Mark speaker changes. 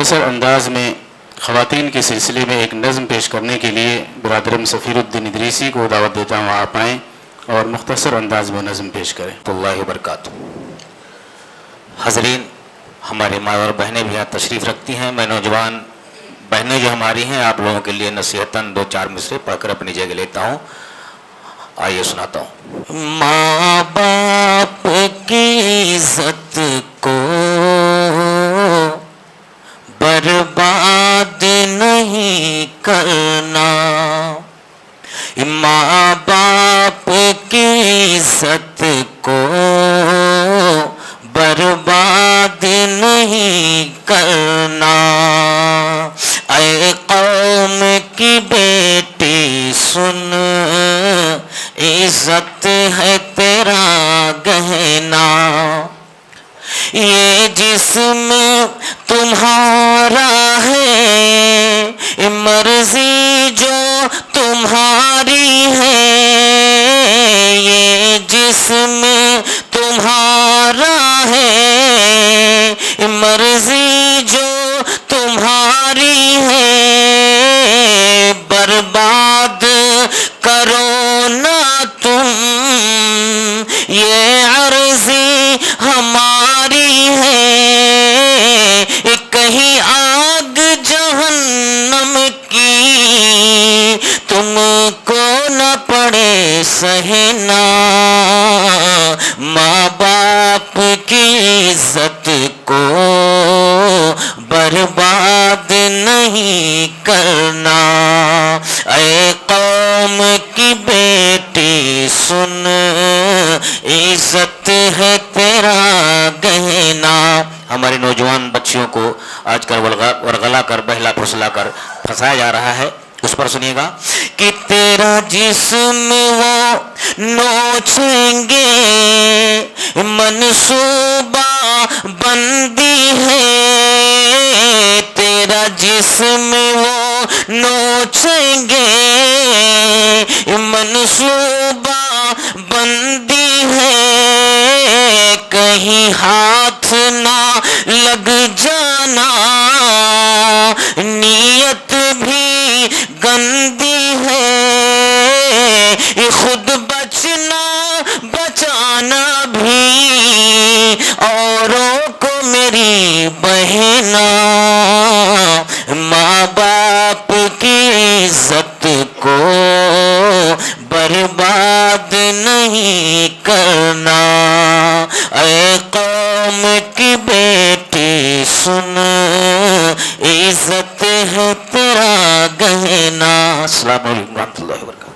Speaker 1: مختصر انداز میں خواتین کے سلسلے میں ایک نظم پیش کرنے کے لیے برادرم سفیر الدین ادریسی کو دعوت دیتا ہوں، آپ آئیں اور مختصر انداز میں نظم پیش کریں۔
Speaker 2: اللہ وبرکاتہ۔ حاضرین، ہمارے ماں اور بہنیں بھی یہاں تشریف رکھتی ہیں۔ میں نوجوان بہنیں جو ہماری ہیں، آپ لوگوں کے لیے نصیحتاً 2-4 مصرے پڑھ کر اپنی جگہ لیتا ہوں، آئیے سناتا ہوں۔ ماں باپ کی عزت کو برباد نہیں کرنا، ماں باپ کی عزت کو برباد نہیں کرنا، اے قوم کی بیٹی سن، عزت ہے تیرا گہنا، یہ جسم تمہارا ہے، مرضی جو تمہاری ہے، یہ جسم تمہارا ہے، مرضی جو تمہاری ہے، برباد کرو نہ تم، یہ عرضی ہماری ہے، کہیں آگ جہنم کی تم کو نہ پڑے سہنا، ماں باپ کی عزت کو برباد نہیں کرنا، اے قوم کی بیٹی سن، عزت ہے تیرا گہنا۔ ہمارے نوجوان بچیوں کو آج کل ورغلا کر، بہلا پھسلا کر پھنسایا جا رہا ہے، اس پر سنیے گا کہ تیرا جسم وہ نوچیں گے، منصوبہ بندی ہے، تیرا جسم وہ نوچیں گے، منصوبہ بندی ہے، کہیں ہاتھ نہ لگ جانا، نیت بھی گندی ہے، خود بچنا بچانا بھی اوروں کو میری بہنا، ماں باپ کی عزت کو برباد نہیں کرنا، اے قوم کی بیٹی سن، عزت ہے تیرا گہنا۔ السلام علیکم ورحمۃ اللہ وبرکاتہ۔